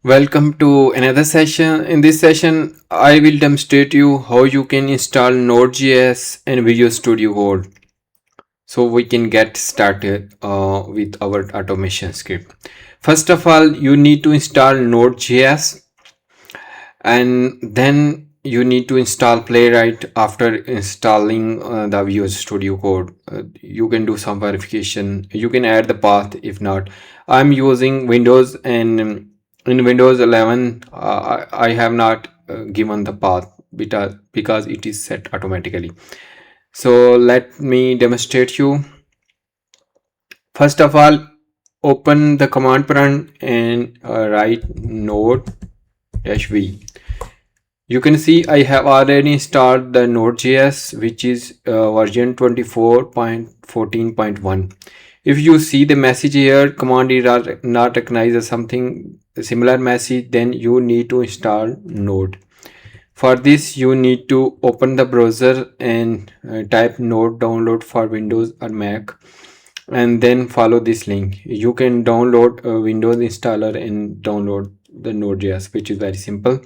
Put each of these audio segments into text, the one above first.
Welcome to another session. In this session, I will demonstrate you how you can install Node.js and Visual Studio Code so we can get started with our automation script. First of all, you need to install Node.js and then you need to install Playwright. After installing the Visual Studio Code, you can do some verification. You can add the path if not. I'm using Windows, and in Windows 11 I have not given the path because it is set automatically. So let me demonstrate you. First of all, open the command prompt and write node-v. You can see I have already installed the Node.js, which is version 24.14.1. If you see the message here, command is not recognized as something similar message, then you need to install Node. For this, you need to open the browser and type Node download for Windows or Mac, and then follow this link. You can download a Windows installer and download the Node.js, which is very simple.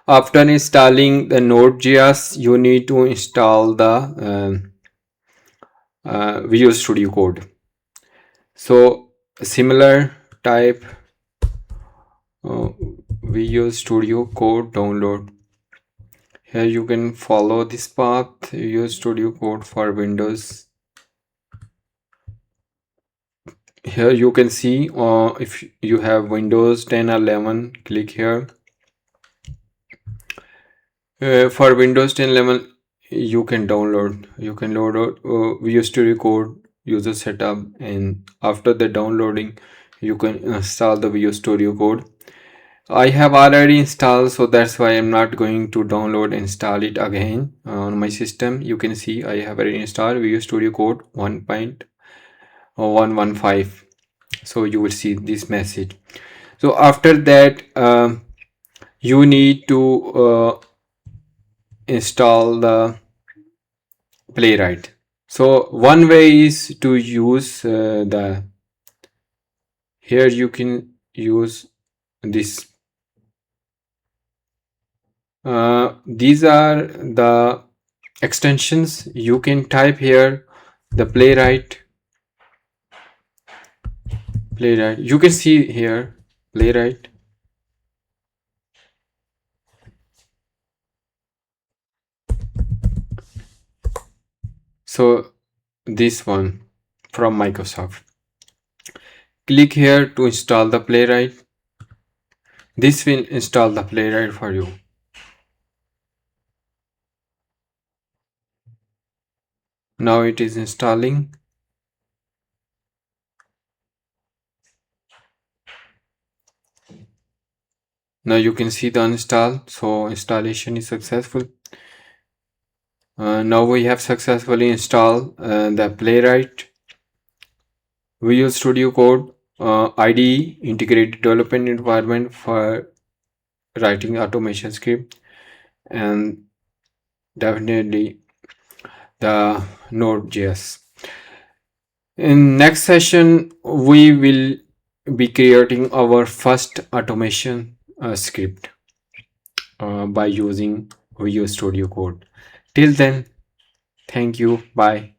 After installing the Node.js, you need to install the Visual Studio Code. So similar type Visual Studio Code download. Here you can follow this path. Visual Studio Code for Windows. Here you can see if you have Windows 10 or 11, click here. For Windows 10 11, you can load Visual Studio Code user setup, and after the downloading you can install the Visual Studio Code. I have already installed, so that's why I'm not going to download and install it again on my system. You can see I have already installed Visual Studio Code 1.115. So you will see this message. So after that you need to install the Playwright. So one way is to use the here you can use this. These are the extensions. You can type here the Playwright. You can see here Playwright. So this one from Microsoft. Click here to install the Playwright. This will install the Playwright for you. Now it is installing. Now you can see the uninstall. So installation is successful. Now we have successfully installed the Playwright, Visual Studio Code, IDE, Integrated Development Environment for writing automation script, and definitely the Node.js. In next session, we will be creating our first automation script by using Visual Studio Code. Till then, thank you. Bye.